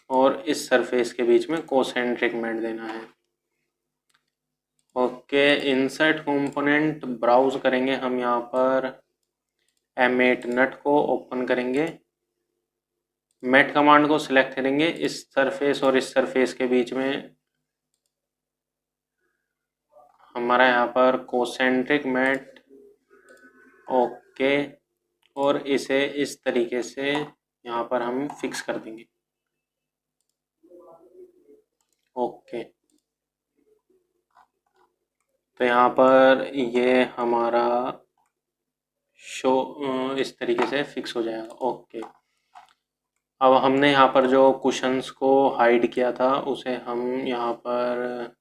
और इस सरफेस के बीच में कोसेंट्रिक मैट देना है। ओके, इंसर्ट कंपोनेंट, ब्राउज करेंगे हम यहाँ पर M8 नट को ओपन करेंगे, मैट कमांड को सिलेक्ट करेंगे, इस सरफेस और इस सरफेस के बीच में हमारा यहाँ पर कोसेंट्रिक मैट। ओके, और इसे इस तरीके से यहाँ पर हम फिक्स कर देंगे। ओके, तो यहाँ पर ये हमारा शो इस तरीके से फिक्स हो जाएगा। ओके, अब हमने यहाँ पर जो कुशन्स को हाइड किया था उसे हम यहाँ पर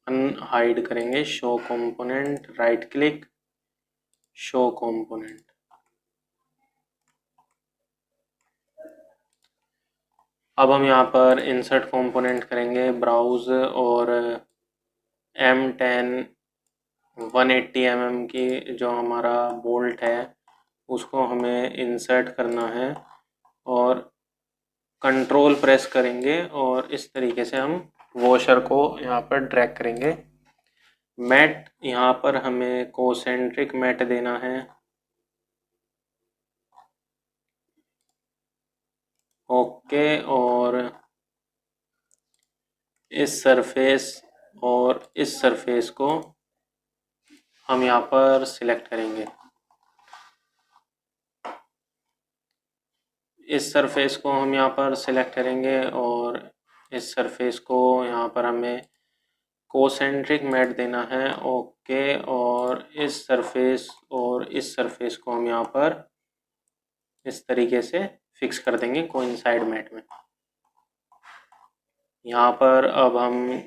अनहाइड करेंगे। Show component, right click, show component. अब हम यहाँ पर इंसर्ट कंपोनेंट करेंगे, ब्राउज, और M10 180 mm की जो हमारा बोल्ट है उसको हमें इंसर्ट करना है और कंट्रोल प्रेस करेंगे और इस तरीके से हम वॉशर को यहाँ पर ड्रैग करेंगे। मैट, यहाँ पर हमें कोसेंट्रिक मैट देना है। ओके, और इस सरफेस और इस सरफेस को हम यहाँ पर सिलेक्ट करेंगे। इस सरफेस को हम यहाँ पर सिलेक्ट करेंगे और इस सरफेस को यहाँ पर हमें कोसेंट्रिक मैट देना है। ओके, और इस सरफेस और इस सरफेस को हम यहाँ पर इस तरीके से फिक्स कर देंगे कोइंसाइड मैट में। यहाँ पर अब हम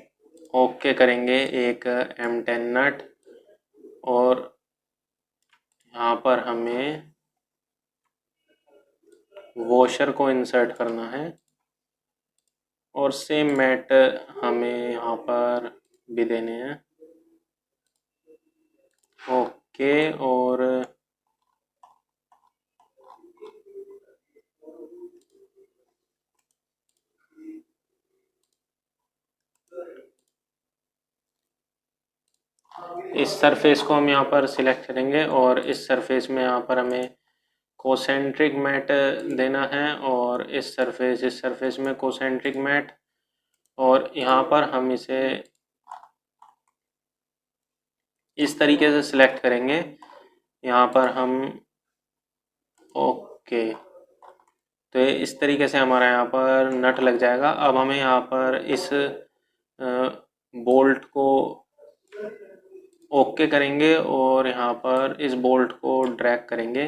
ओके करेंगे एक M10 नट और यहाँ पर हमें वॉशर को इंसर्ट करना है और सेम मैट हमें यहाँ पर भी देने हैं। ओके, और इस सरफेस को हम यहाँ पर सिलेक्ट करेंगे और इस सरफेस में यहाँ पर हमें कोसेंट्रिक मैट देना है और इस सरफेस में कोसेंट्रिक मैट, और यहाँ पर हम इसे इस तरीके से सिलेक्ट करेंगे। यहाँ पर हम ओके, तो इस तरीके से हमारा यहाँ पर नट लग जाएगा। अब हमें यहाँ पर इस बोल्ट को ओके करेंगे और यहाँ पर इस बोल्ट को ड्रैग करेंगे,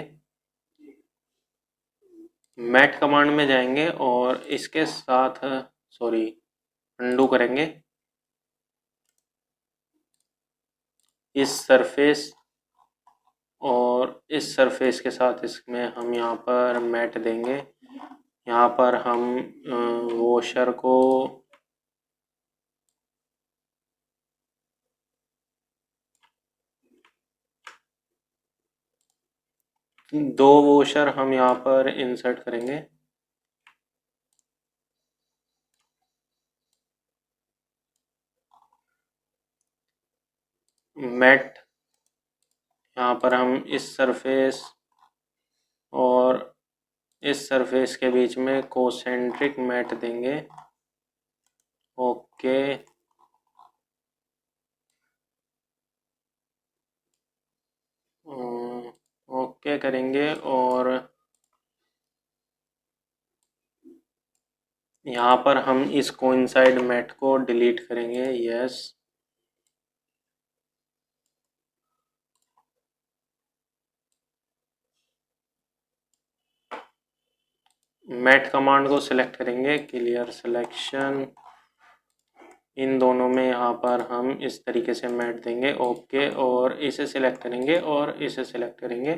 मैट कमांड में जाएंगे और इसके साथ अंडू करेंगे। इस सरफेस और इस सरफेस के साथ इसमें हम यहाँ पर मैट देंगे। यहाँ पर हम वॉशर को दो वॉशर हम यहाँ पर इंसर्ट करेंगे। मैट यहाँ पर हम इस सरफेस और इस सरफेस के बीच में कोसेंट्रिक मैट देंगे। ओके, ओके करेंगे और यहाँ पर हम इस कोइंसाइड मैट को डिलीट करेंगे। यस, मैट कमांड को सिलेक्ट करेंगे, क्लियर सिलेक्शन। इन दोनों में यहाँ पर हम इस तरीके से मैट देंगे। ओके, और इसे सिलेक्ट करेंगे और इसे सिलेक्ट करेंगे।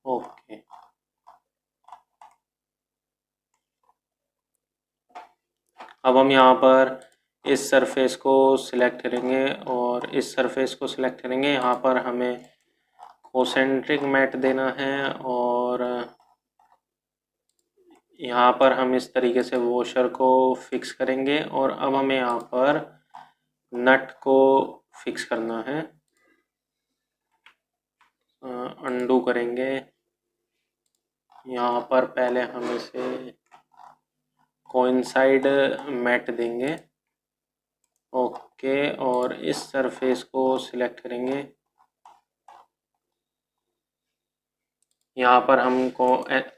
ओके, अब हम यहाँ पर इस सरफेस को सिलेक्ट करेंगे और इस सरफेस को सिलेक्ट करेंगे। यहाँ पर हमें कोसेंट्रिक मैट देना है और यहाँ पर हम इस तरीके से वॉशर को फिक्स करेंगे और अब हमें यहाँ पर नट को फिक्स करना है। अंडू करेंगे। यहाँ पर पहले हम इसे कोइंसाइड मैट देंगे। ओके, और इस सरफेस को सिलेक्ट करेंगे। यहाँ पर हम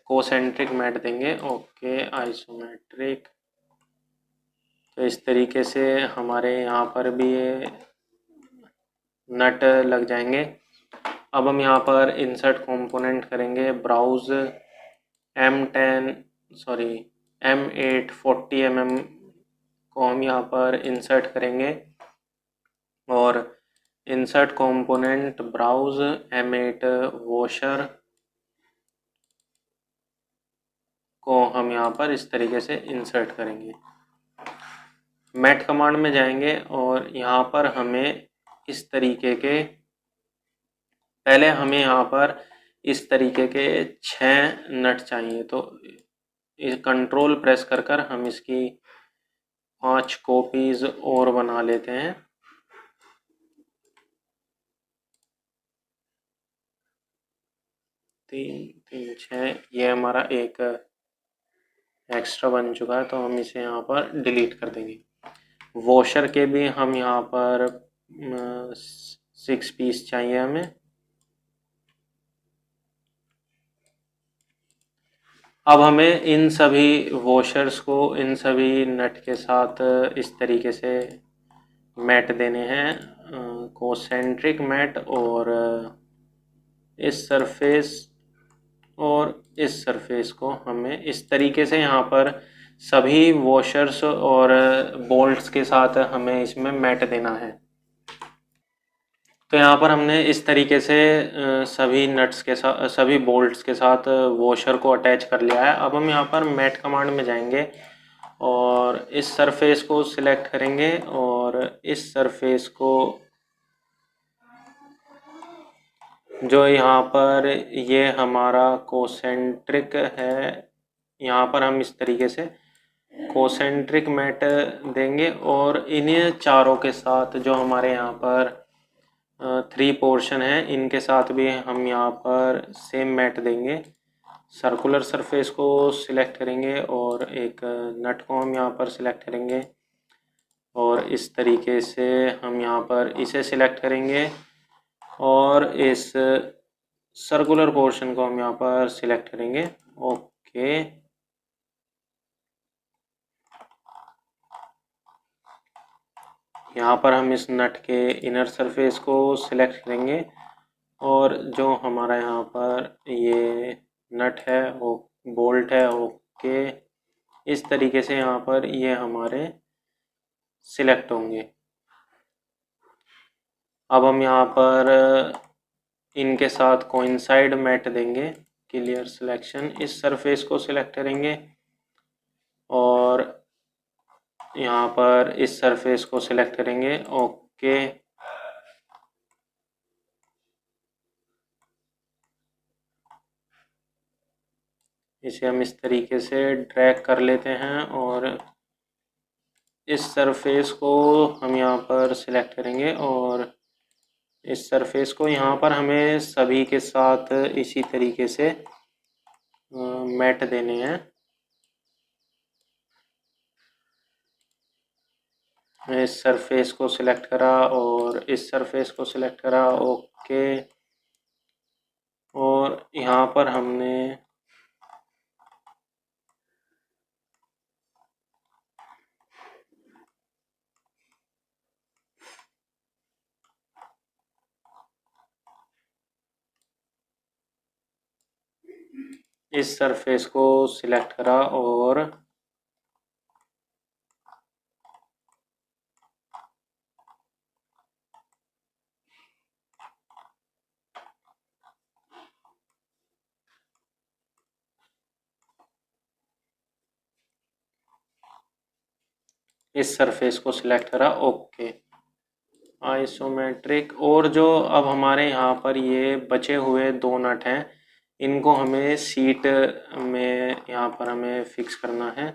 कोसेंट्रिक मैट देंगे। Okay, isometric. तो इस तरीके से हमारे यहाँ पर भी ये नट लग जाएंगे। अब हम यहाँ पर इंसर्ट कंपोनेंट करेंगे। ब्राउज M8 40 mm को हम यहाँ पर इंसर्ट करेंगे और insert component browse M8 washer को हम यहाँ पर इस तरीके से इंसर्ट करेंगे। मैट कमांड में जाएंगे और यहाँ पर हमें इस तरीके के पहले हमें यहाँ पर इस तरीके के 6 नट चाहिए। तो इस कंट्रोल प्रेस कर कर हम इसकी 5 कॉपीज और बना लेते हैं। तीन 6, ये हमारा एक एक्स्ट्रा बन चुका है, तो हम इसे यहाँ पर डिलीट कर देंगे। वॉशर के भी हम यहाँ पर 6 पीस चाहिए हमें। अब हमें इन सभी वॉशर्स को इन सभी नट के साथ इस तरीके से मैट देने हैं। कोसेंट्रिक मैट और इस सरफेस और इस सरफेस को हमें इस तरीके से यहाँ पर सभी वॉशर्स और बोल्ट्स के साथ हमें इसमें मैट देना है। तो यहाँ पर हमने इस तरीके से सभी नट्स के साथ सभी बोल्ट्स के साथ वॉशर को अटैच कर लिया है। अब हम यहाँ पर मैट कमांड में जाएंगे और इस सरफेस को सिलेक्ट करेंगे और इस सरफेस को जो यहाँ पर ये हमारा कोसेंट्रिक है, यहाँ पर हम इस तरीके से कोसेंट्रिक मैट देंगे और इन्हीं चारों के साथ जो हमारे यहाँ पर 3 पोर्शन है, इनके साथ भी हम यहाँ पर सेम मैट देंगे। सर्कुलर सरफेस को सिलेक्ट करेंगे और एक नट को हम यहाँ पर सिलेक्ट करेंगे और इस तरीके से हम यहाँ पर इसे सिलेक्ट करेंगे और इस सर्कुलर पोर्शन को हम यहाँ पर सिलेक्ट करेंगे। ओके, यहाँ पर हम इस नट के इनर सरफेस को सिलेक्ट करेंगे और जो हमारा यहाँ पर ये नट है वो बोल्ट है। ओके, इस तरीके से यहाँ पर ये हमारे सिलेक्ट होंगे। अब हम यहाँ पर इनके साथ कोइंसाइड मैट देंगे, क्लियर सिलेक्शन, इस सरफेस को सिलेक्ट करेंगे और यहाँ पर इस सरफेस को सिलेक्ट करेंगे। ओके, इसे हम इस तरीके से ड्रैग कर लेते हैं और इस सरफेस को हम यहाँ पर सिलेक्ट करेंगे और इस सरफेस को यहाँ पर हमें सभी के साथ इसी तरीके से मैट देने हैं। इस सरफेस को सिलेक्ट करा और इस सरफेस को सिलेक्ट करा। ओके, और यहाँ पर हमने इस सरफेस को सिलेक्ट करा और इस सरफेस को सिलेक्ट करा। Okay, isometric. और जो अब हमारे यहाँ पर ये बचे हुए दो नट हैं, इनको हमें सीट में यहाँ पर हमें फिक्स करना है।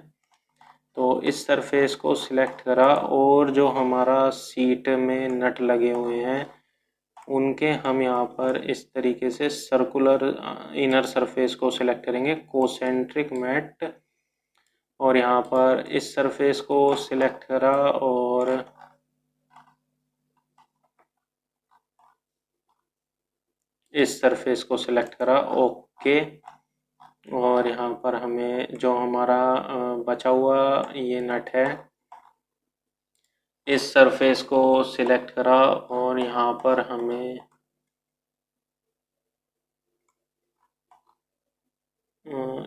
तो इस सरफेस को सिलेक्ट करा और जो हमारा सीट में नट लगे हुए हैं उनके हम यहाँ पर इस तरीके से सर्कुलर इनर सरफेस को सिलेक्ट करेंगे, कोसेंट्रिक मैट, और यहाँ पर इस सरफेस को सिलेक्ट करा और इस सरफेस को सिलेक्ट करा। ओके, और यहाँ पर हमें जो हमारा बचा हुआ ये नट है, इस सरफेस को सिलेक्ट करा और यहाँ पर हमें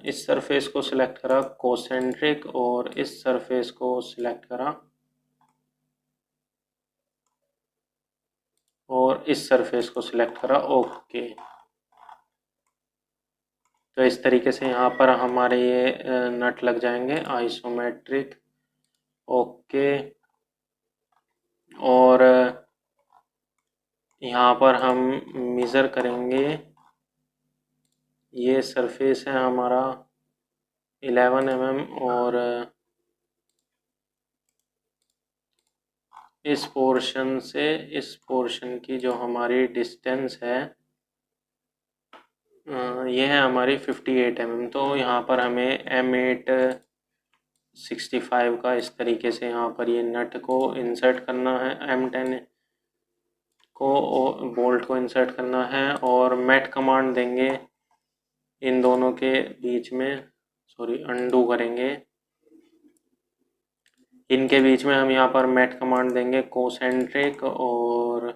इस सरफेस को सिलेक्ट करा, कोसेंट्रिक, और इस सरफेस को सिलेक्ट करा और इस सरफेस को सिलेक्ट करा। ओके, तो इस तरीके से यहाँ पर हमारे ये नट लग जाएंगे आइसोमेट्रिक। ओके, और यहाँ पर हम मेज़र करेंगे, ये सरफेस है हमारा 11 mm और इस पोर्शन से इस पोर्शन की जो हमारी डिस्टेंस है ये है हमारी 58 mm। तो यहाँ पर हमें M8 65 का इस तरीके से यहाँ पर ये नट को इंसर्ट करना है, M10 को बोल्ट को इंसर्ट करना है और मैट कमांड देंगे इन दोनों के बीच में, सॉरी अंडू करेंगे, इनके बीच में हम यहाँ पर मैट कमांड देंगे कोसेंट्रिक और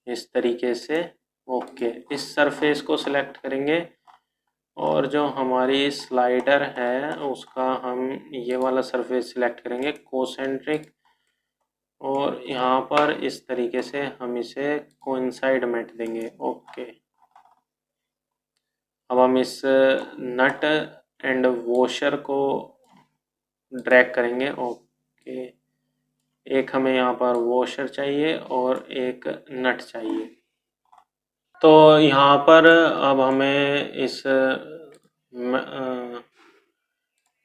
इस तरीके से। ओके, इस सरफेस को सिलेक्ट करेंगे और जो हमारी स्लाइडर है उसका हम ये वाला सरफेस सिलेक्ट करेंगे कोसेंट्रिक और यहाँ पर इस तरीके से हम इसे कोइंसाइड मैट देंगे। ओके, अब हम इस नट एंड वॉशर को ड्रैग करेंगे। ओके, एक हमें यहाँ पर वॉशर चाहिए और एक नट चाहिए। तो यहाँ पर अब हमें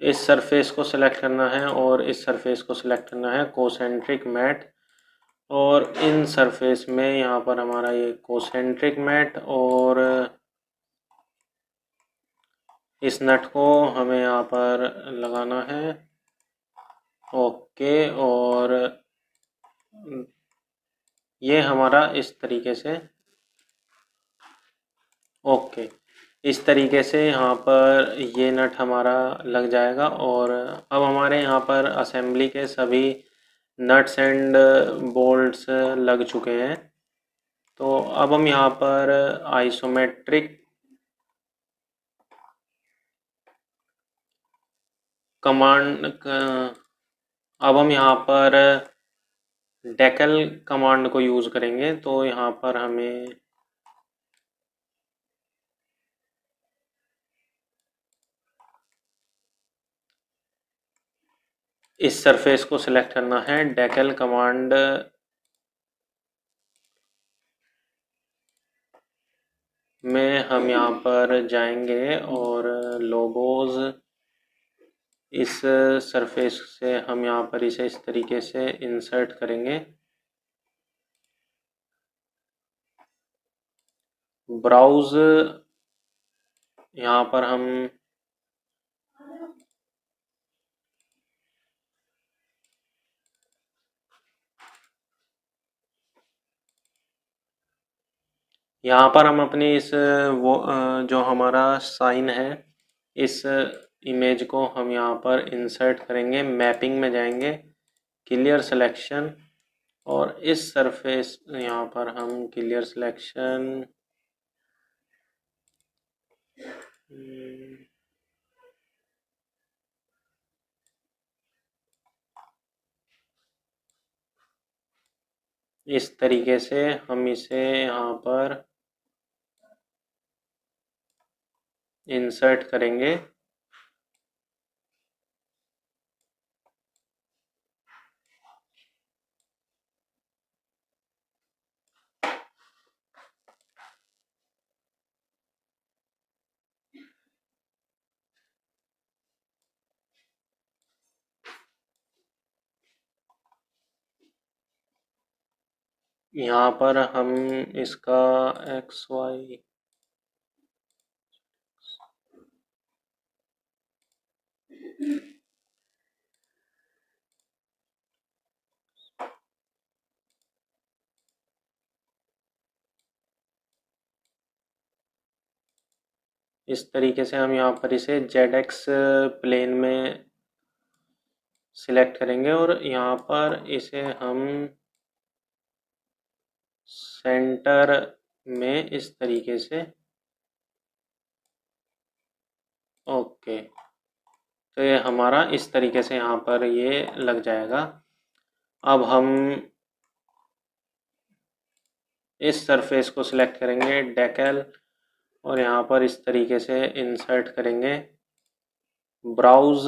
इस सरफेस को सिलेक्ट करना है और इस सरफेस को सिलेक्ट करना है कोसेंट्रिक मैट, और इन सरफेस में यहाँ पर हमारा ये कोसेंट्रिक मैट और इस नट को हमें यहाँ पर लगाना है। ओके, और ये हमारा इस तरीके से, ओके, इस तरीके से यहाँ पर ये नट हमारा लग जाएगा और अब हमारे यहाँ पर असेंबली के सभी नट्स एंड बोल्ट्स लग चुके हैं। तो अब हम यहाँ पर आइसोमेट्रिक कमांड अब हम यहाँ पर डेकल कमांड को यूज़ करेंगे। तो यहाँ पर हमें इस सरफेस को सिलेक्ट करना है। डेकल कमांड में हम यहाँ पर जाएंगे और लोगोज, इस सरफेस से हम यहाँ पर इसे इस तरीके से इंसर्ट करेंगे। ब्राउज, यहाँ पर हम अपनी इस वो जो हमारा साइन है, इस इमेज को हम यहाँ पर इंसर्ट करेंगे। मैपिंग में जाएंगे, क्लियर सिलेक्शन, और इस सरफेस यहाँ पर हम क्लियर सिलेक्शन इस तरीके से हम इसे यहाँ पर इंसर्ट करेंगे। यहाँ पर हम इसका एक्स वाई इस तरीके से हम यहाँ पर इसे ZX प्लेन में सिलेक्ट करेंगे और यहाँ पर इसे हम सेंटर में इस तरीके से, ओके। तो ये हमारा इस तरीके से यहाँ पर ये लग जाएगा। अब हम इस सरफेस को सिलेक्ट करेंगे, डेकल, और यहाँ पर इस तरीके से इंसर्ट करेंगे। ब्राउज,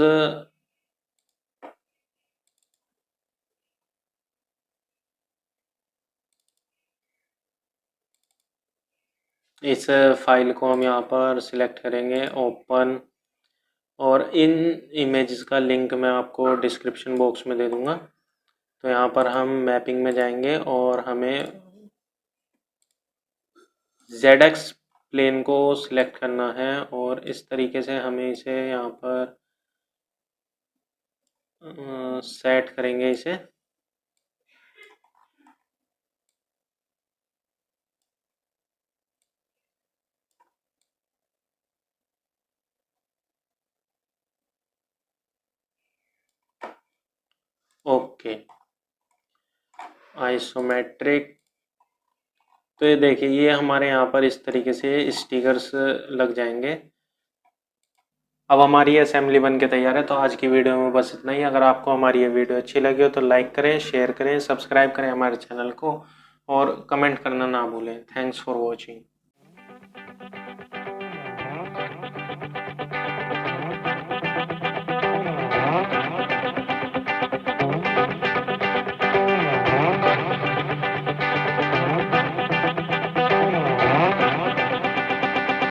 इस फाइल को हम यहाँ पर सिलेक्ट करेंगे, ओपन, और इन इमेजेस का लिंक मैं आपको डिस्क्रिप्शन बॉक्स में दे दूँगा। तो यहाँ पर हम मैपिंग में जाएंगे और हमें ZX प्लेन को सिलेक्ट करना है और इस तरीके से हमें इसे यहाँ पर सेट करेंगे इसे। Okay, isometric. तो ये देखिए, ये हमारे यहाँ पर इस तरीके से स्टिकर्स लग जाएंगे। अब हमारी असेंबली बन के तैयार है। तो आज की वीडियो में बस इतना ही। अगर आपको हमारी ये वीडियो अच्छी लगी हो तो लाइक करें, शेयर करें, सब्सक्राइब करें हमारे चैनल को, और कमेंट करना ना भूलें। Thanks for watching.